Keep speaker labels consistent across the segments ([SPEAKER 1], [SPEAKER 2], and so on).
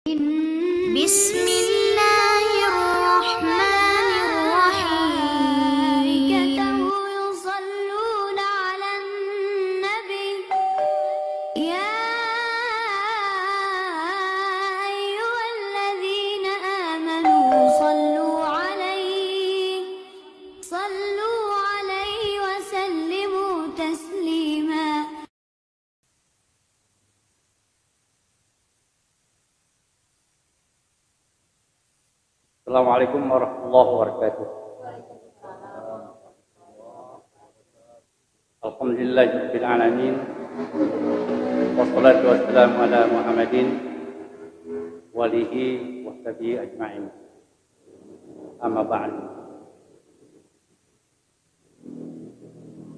[SPEAKER 1] Bismillahirrahmanirrahim. Yusalluna 'alan nabi ya ayyuhalladzina amanu sallu 'alaihi wa sallimu taslima.
[SPEAKER 2] Assalamualaikum warahmatullahi wabarakatuh. Alhamdulillahirabbil alamin. Wassalatu wassalamu ala Muhammadin wa alihi washabihi ajma'in. Amma ba'd.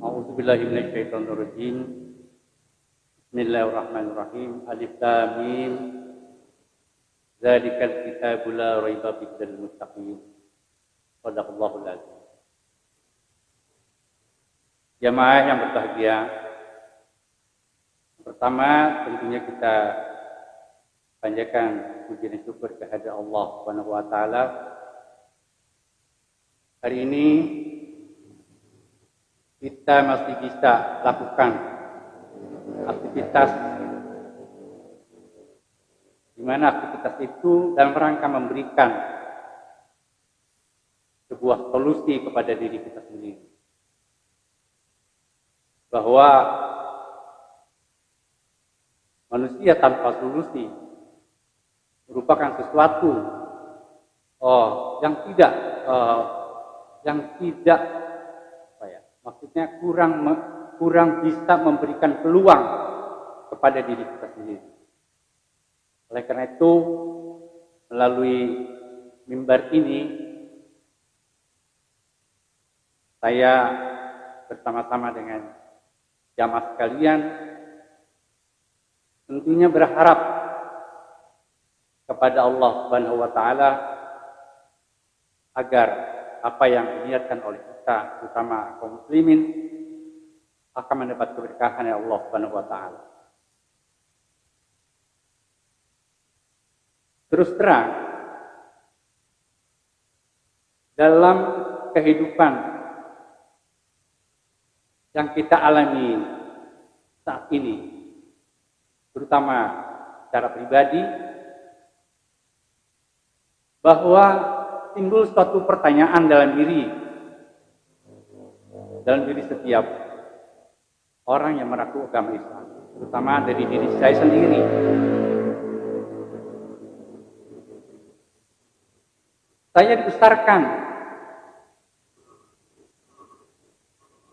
[SPEAKER 2] A'udzu billahi minasy syaithanir rajim. Bismillahirrahmanirrahim. Alif lam mim. Zalikal kitabu la raiba fihi lil muttaqin. Shadaqallahul azim. Jamaah yang berbahagia. Pertama, tentunya kita panjatkan puji dan syukur kehadirat Allah Subhanahu wa taala. Hari ini kita masih bisa lakukan aktivitas di mana aktivitas itu dalam rangka memberikan sebuah solusi kepada diri kita sendiri. Bahwa manusia tanpa solusi merupakan sesuatu yang tidak maksudnya kurang bisa memberikan peluang kepada diri kita sendiri. Oleh karena itu, melalui mimbar ini, saya bersama-sama dengan jamaah sekalian tentunya berharap kepada Allah Subhanahu wa taala agar apa yang diniatkan oleh kita, terutama kaum muslimin, akan mendapat keberkahan dari Allah Subhanahu wa taala. Terus terang, dalam kehidupan yang kita alami saat ini, terutama secara pribadi, bahwa timbul suatu pertanyaan dalam diri setiap orang yang mengaku agama Islam, terutama dari diri saya sendiri. Saya dibesarkan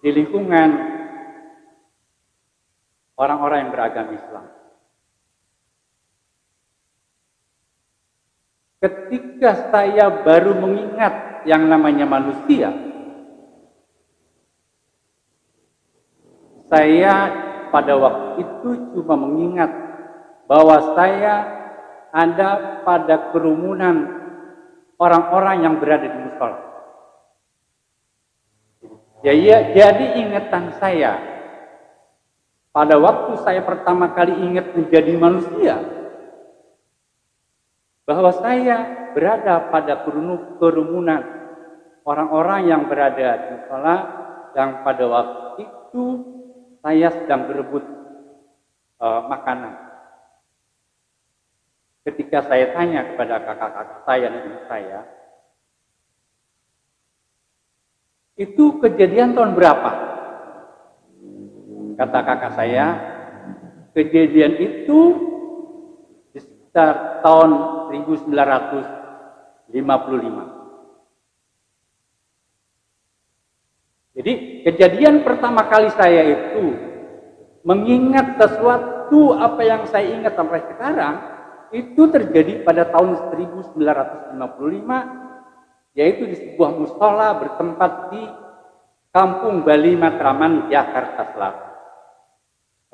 [SPEAKER 2] di lingkungan orang-orang yang beragama Islam. Ketika saya baru mengingat yang namanya manusia, saya pada waktu itu cuma mengingat bahwa saya ada pada kerumunan orang-orang yang berada di musola. Jadi ingatan saya pada waktu saya pertama kali ingat menjadi manusia, bahwa saya berada pada kerumunan orang-orang yang berada di musola, yang pada waktu itu saya sedang berebut makanan. Ketika saya tanya kepada kakak-kakak saya dan ibu saya, itu kejadian tahun berapa? Kata kakak saya, kejadian itu di sekitar tahun 1955. Jadi kejadian pertama kali saya itu mengingat sesuatu apa yang saya ingat sampai sekarang, itu terjadi pada tahun 1955, yaitu di sebuah musola bertempat di Kampung Bali Matraman, Jakarta Selatan.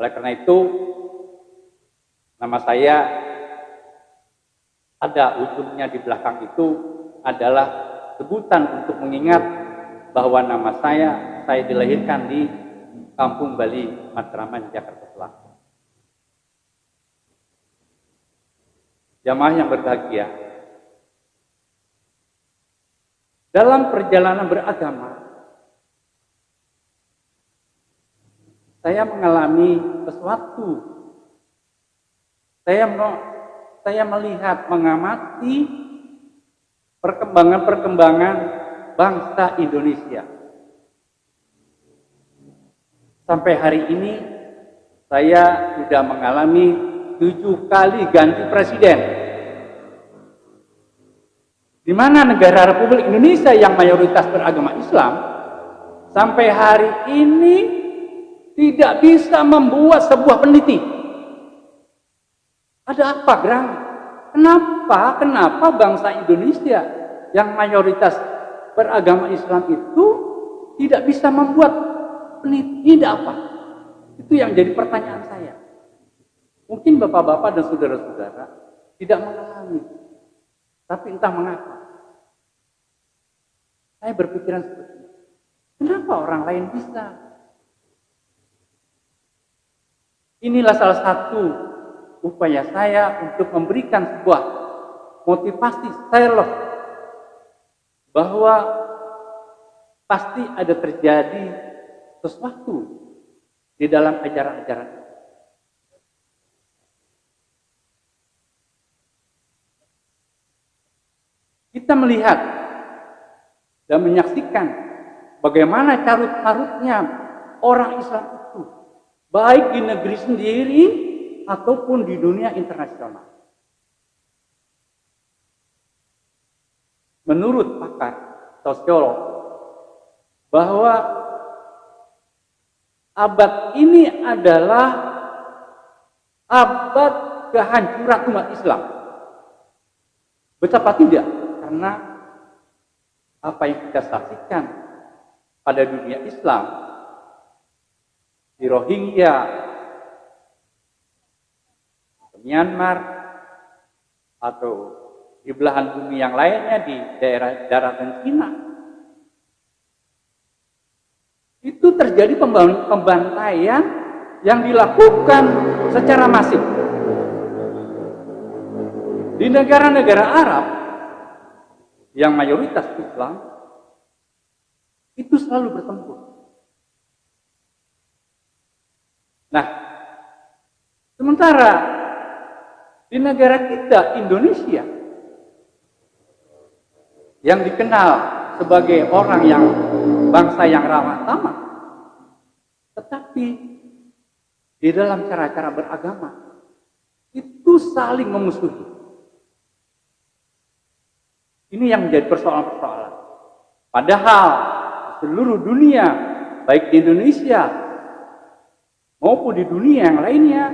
[SPEAKER 2] Oleh karena itu, nama saya ada ujungnya di belakang itu adalah sebutan untuk mengingat bahwa nama saya dilahirkan di Kampung Bali Matraman, Jakarta Selatan. Jamaah yang berbahagia, dalam perjalanan beragama, saya mengalami sesuatu. Saya melihat, mengamati perkembangan bangsa Indonesia. Sampai hari ini, saya sudah mengalami 7 kali ganti presiden. Di mana negara Republik Indonesia yang mayoritas beragama Islam, sampai hari ini tidak bisa membuat sebuah peneliti. Ada apa, Grang? Kenapa bangsa Indonesia yang mayoritas beragama Islam itu tidak bisa membuat peneliti? Tidak apa? Itu yang jadi pertanyaan saya. Mungkin bapak-bapak dan saudara-saudara tidak mengalami, tapi entah mengapa saya berpikiran seperti itu. Kenapa orang lain bisa? Inilah salah satu upaya saya untuk memberikan sebuah motivasi self bahwa pasti ada terjadi sesuatu di dalam ajaran-ajaran. Kita melihat dan menyaksikan bagaimana carut-carutnya orang Islam itu, baik di negeri sendiri ataupun di dunia internasional. Menurut pakar sosiolog, bahwa abad ini adalah abad kehancuran umat Islam. Betapa tidak? Karena apa yang kita saksikan pada dunia Islam, di Rohingya, Myanmar, atau di belahan bumi yang lainnya di daerah daratan Cina, itu terjadi pembantaian yang dilakukan secara masif. Di negara-negara Arab yang mayoritas Islam itu selalu bertempur. Nah, sementara di negara kita, Indonesia, yang dikenal sebagai orang yang bangsa yang ramah tamah, tetapi di dalam cara-cara beragama itu saling memusuhi. Ini yang menjadi persoalan-persoalan. Padahal seluruh dunia, baik di Indonesia maupun di dunia yang lainnya,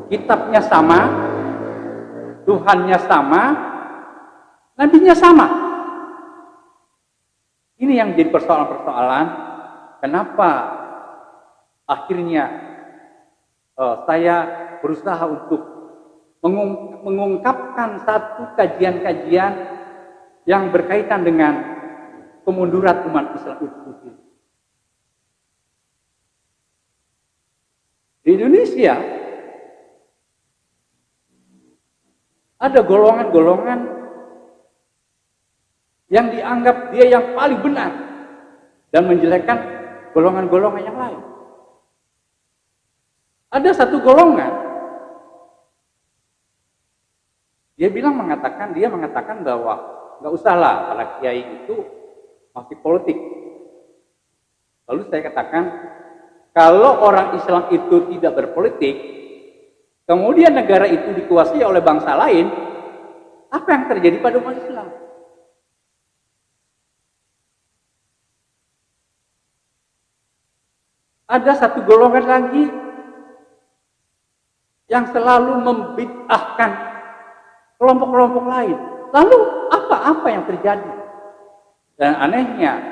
[SPEAKER 2] kitabnya sama, Tuhannya sama, nabinya sama. Ini yang jadi persoalan-persoalan. Kenapa akhirnya saya berusaha untuk mengungkapkan satu kajian-kajian yang berkaitan dengan kemunduran umat Islam itu. Di Indonesia ada golongan-golongan yang dianggap dia yang paling benar dan menjelekkan golongan-golongan yang lain. Ada satu golongan, dia mengatakan bahwa nggak usahlah para kiai itu masih politik. Lalu saya katakan, kalau orang Islam itu tidak berpolitik, kemudian negara itu dikuasai oleh bangsa lain, apa yang terjadi pada umat Islam? Ada satu golongan lagi yang selalu membid'ahkan kelompok-kelompok lain. Lalu apa yang terjadi? Dan anehnya,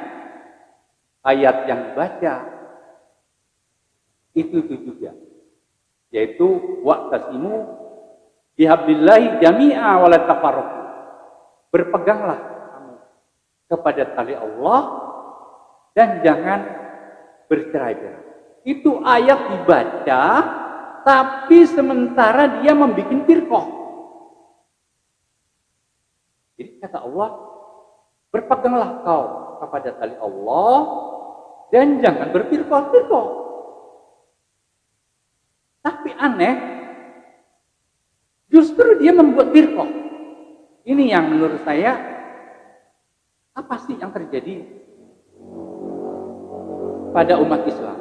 [SPEAKER 2] ayat yang dibaca itu juga, yaitu wa'tasimu bihablillahi jami'a wa la tafarraqu. Berpeganglah kamu kepada tali Allah dan jangan bercerai-berai. Itu ayat dibaca tapi sementara dia membuat firqah. Jadi kata Allah, berpeganglah kau kepada tali Allah dan jangan berfirqah-firqah. Tapi aneh, justru dia membuat firqah. Ini yang menurut saya, apa sih yang terjadi pada umat Islam?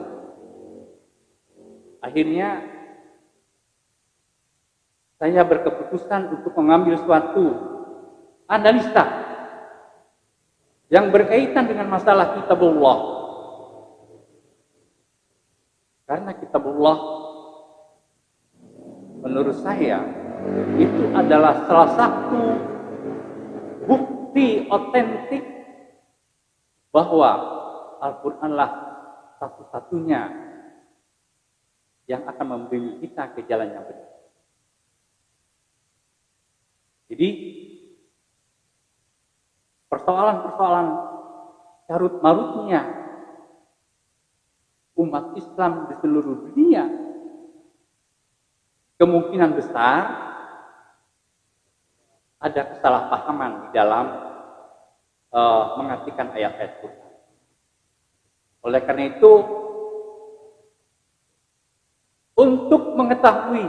[SPEAKER 2] Akhirnya saya berkeputusan untuk mengambil suatu analisa yang berkaitan dengan masalah kitabullah. Karena kitabullah menurut saya itu adalah salah satu bukti otentik bahwa Al-Quranlah satu-satunya yang akan membimbing kita ke jalan yang benar. Jadi persoalan-persoalan carut marutnya umat Islam di seluruh dunia kemungkinan besar ada kesalahpahaman di dalam mengartikan ayat-ayat Quran. Oleh karena itu, untuk mengetahui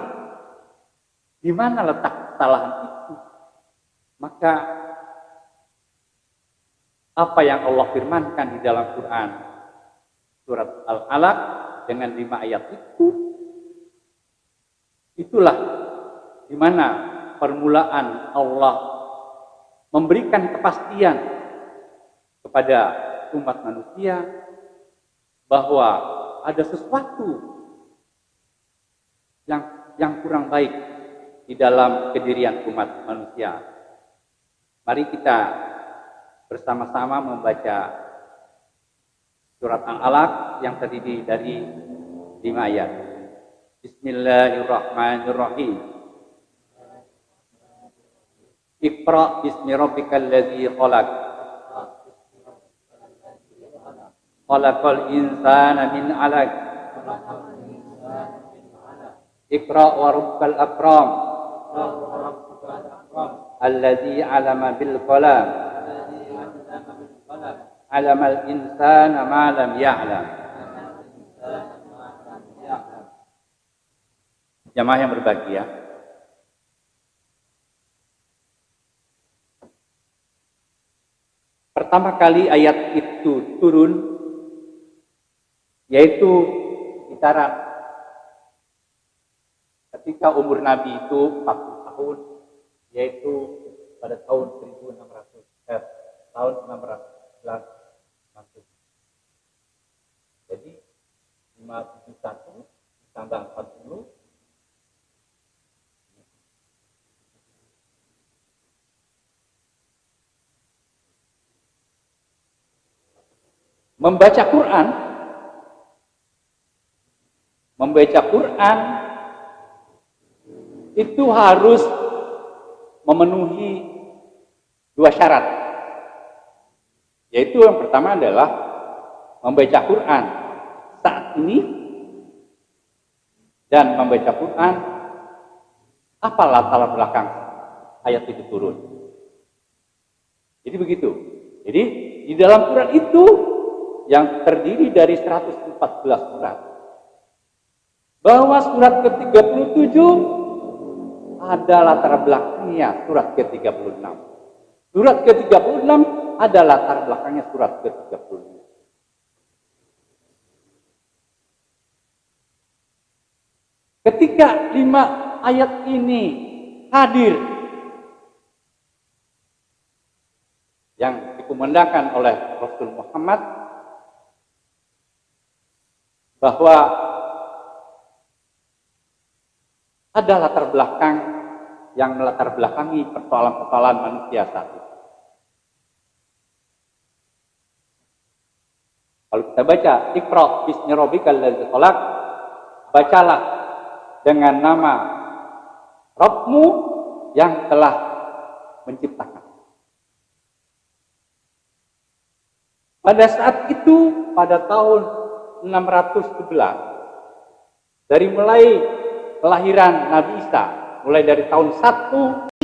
[SPEAKER 2] di mana letak kesalahan itu, maka apa yang Allah firmankan di dalam Quran surat Al-Alaq dengan 5 ayat itu, itulah di mana permulaan Allah memberikan kepastian kepada umat manusia bahwa ada sesuatu yang kurang baik di dalam kedirian umat manusia. Mari kita bersama-sama membaca surat Al-Alaq yang terdiri dari 5 ayat. Bismillahirrahmanirrahim. Iqra bismi rabbikal ladzi khalaq. Khalaqal insana min 'alaq. Iqra wa rabbukal akram. Alladzi 'alama bil qalam. 'Alamal insana ma lam ya'lam. Jamaah yang berbahagia, pertama kali ayat itu turun yaitu sekitaran ketika umur Nabi itu 40 tahun, yaitu pada tahun 1611 Masehi. Jadi 571 ditambah 40 membaca Quran itu harus memenuhi 2 syarat. Yaitu yang pertama adalah membaca Quran saat ini dan membaca Quran apa latar belakang ayat itu turun. Jadi begitu. Jadi di dalam Quran itu yang terdiri dari 114 surat, bahwa surat ke-37 ada latar belakangnya surat ke-36. Surat ke-36 ada latar belakangnya surat ke-35. Ketika 5 ayat ini hadir yang dikumandangkan oleh Rasul Muhammad bahwa ada latar belakang yang melatar belakangi persoalan-persoalan manusia saat itu. Kalau kita baca Iqra bismi rabbikal ladzi khalaq, bacalah dengan nama Rabbmu yang telah menciptakan. Pada saat itu, pada tahun 611, dari mulai kelahiran Nabi Isa, mulai dari tahun 1